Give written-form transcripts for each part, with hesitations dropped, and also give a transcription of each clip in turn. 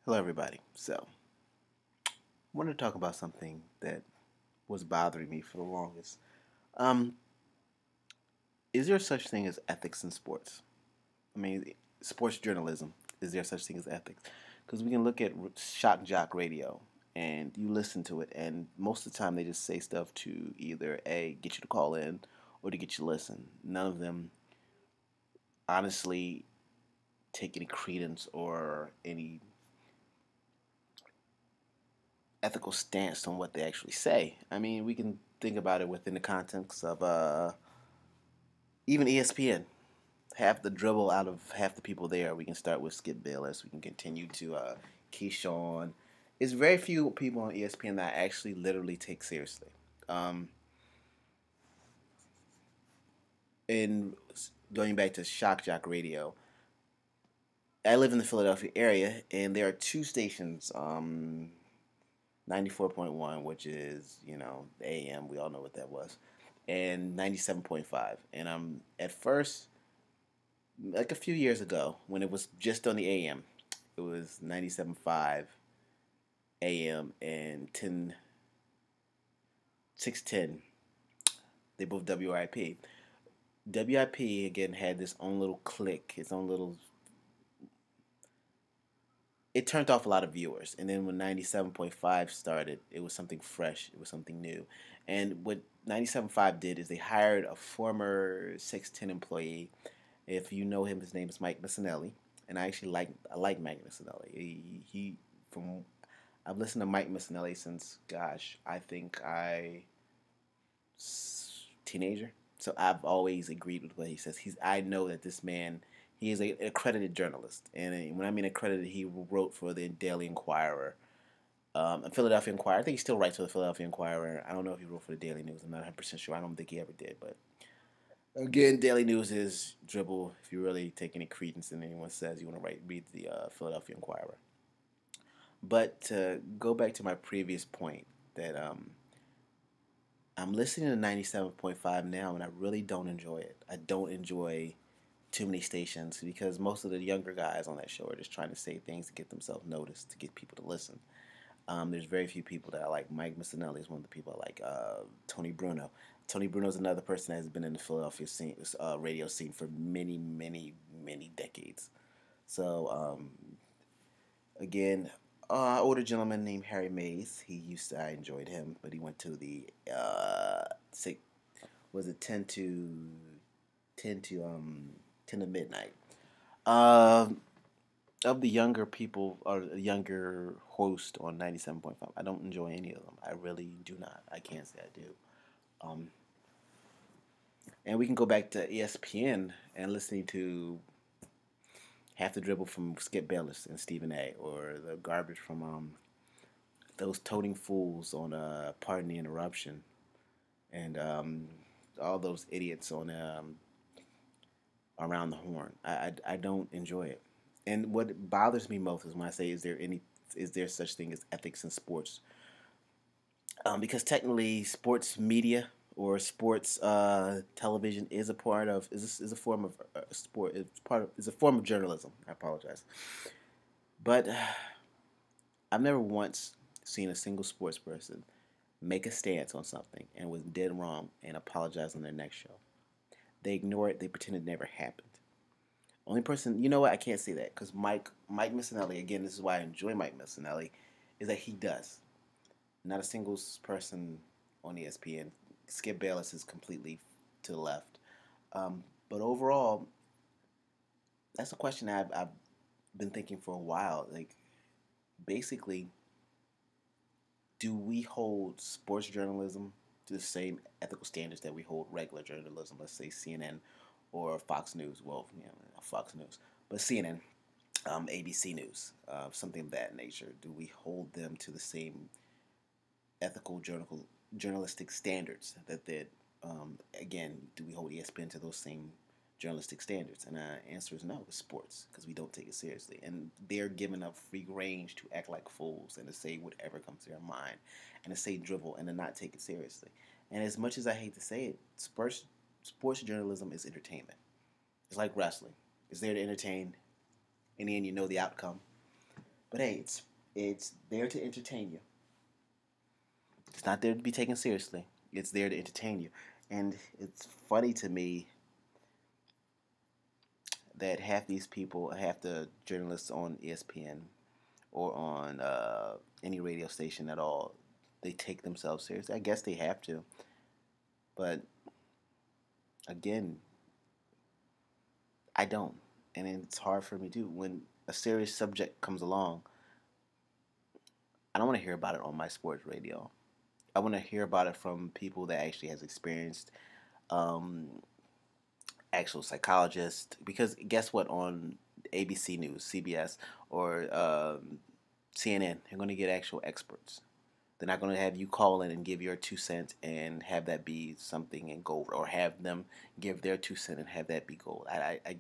Hello, everybody. I wanted to talk about something that was bothering me for the longest. Um, is there such thing as ethics in sports? I mean, sports journalism. Is there such thing as ethics? Because we can look at shock jock radio, and you listen to it, and most of the time they just say stuff to either a get you to call in or to get you to listen. None of them honestly take any credence or any ethical stance on what they actually say. I mean, we can think about it within the context of even ESPN. Half the dribble out of half the people there. We can start with Skip Bayless. We can continue to Keyshawn. It's very few people on ESPN that I actually literally take seriously. Um, and going back to Shock Jock Radio, I live in the Philadelphia area, and there are two stations. 94.1, which is, the AM. We all know what that was. And 97.5. And at first, like a few years ago, when it was just on the AM, it was 97.5 AM and 610. They both WIP. WIP, again, had this own little click, its own little. It turned off a lot of viewers. And then when 97.5 started, it was something fresh, it was something new. And what 97.5 did is they hired a former 610 employee. If you know him, his name is Mike Missinelli, and I like Mike Missinelli. He from I've listened to Mike Missinelli since, gosh, I think teenager. So I've always agreed with what he says. I know that this man, he is an accredited journalist, and when I mean accredited, he wrote for the Daily Inquirer, and Philadelphia Inquirer. I think he still writes for the Philadelphia Inquirer. I don't know if he wrote for the Daily News. I'm not 100% sure. I don't think he ever did, but again, Daily News is dribble. If you really take any credence in anyone says, you want to read the Philadelphia Inquirer. But to go back to my previous point, that I'm listening to 97.5 now, and I really don't enjoy it. I don't enjoy too many stations because most of the younger guys on that show are just trying to say things to get themselves noticed, to get people to listen. There's very few people that I like. Mike Missinelli is one of the people I like. Tony Bruno. Tony Bruno is another person that has been in the Philadelphia radio scene for many, many, many decades. So, again, older gentleman named Harry Mays. I enjoyed him, but he went to the six, was it 10 to 10 to midnight. Um, of the younger people or the younger host on 97.5, I don't enjoy any of them. I really do not. I can't say I do. Um, and we can go back to ESPN and listening to half the dribble from Skip Bayless and Stephen A. or the garbage from those toting fools on Pardon the Interruption, and all those idiots on Around the Horn. I don't enjoy it. And what bothers me most is when I say, is there such thing as ethics in sports? Because technically, sports media or sports television is a part of is a form of sport. It's a form of journalism. I apologize, but I've never once seen a single sports person make a stance on something and was dead wrong and apologize on their next show. They ignore it. They pretend it never happened. Only person, you know what? I can't say that because Mike Missinelli. Again, this is why I enjoy Mike Missinelli, is that he does. Not a single person on ESPN. Skip Bayless is completely to the left. But overall, that's a question I've been thinking for a while. Like, basically, do we hold sports journalism to the same ethical standards that we hold regular journalism? Let's say CNN or Fox News. Well, Fox News, but CNN, ABC News, something of that nature. Do we hold them to the same ethical journalistic standards that again, do we hold ESPN to those same journalistic standards? And the answer is no, with sports, because we don't take it seriously, and they're given a free range to act like fools and to say whatever comes to their mind, and to say dribble and to not take it seriously. And as much as I hate to say it, sports journalism is entertainment. It's like wrestling. It's there to entertain. In the end, you know the outcome. But hey, it's there to entertain you. It's not there to be taken seriously. It's there to entertain you. And it's funny to me that half these people, half the journalists on ESPN or on any radio station at all, they take themselves seriously. I guess they have to. But again, I don't. And it's hard for me to. When a serious subject comes along, I don't want to hear about it on my sports radio. I want to hear about it from people that actually has experienced um, actual psychologists. Because guess what? On ABC News, CBS, or CNN, they're going to get actual experts. They're not going to have you call in and give your 2 cents and have that be something in gold, or have them give their 2 cents and have that be gold. I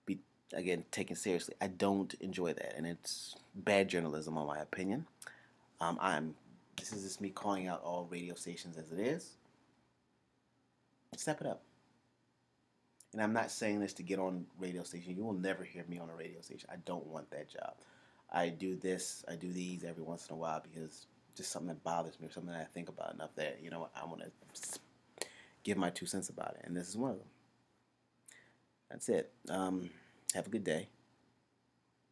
be again taken seriously. I don't enjoy that, and it's bad journalism, in my opinion. I'm. This is just me calling out all radio stations as it is. Step it up. And I'm not saying this to get on radio station. You will never hear me on a radio station. I don't want that job. I do this. I do these every once in a while because just something that bothers me or something that I think about enough that I want to give my 2 cents about it. And this is one of them. That's it. Have a good day.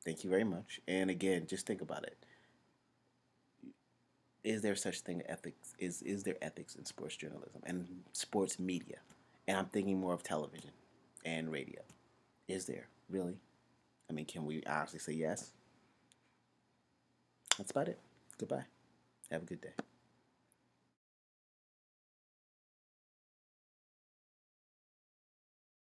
Thank you very much. And again, just think about it. Is there such thing as ethics? Is there ethics in sports journalism and sports media? And I'm thinking more of television and radio. Is there really? I mean, can we honestly say yes? That's about it. Goodbye. Have a good day.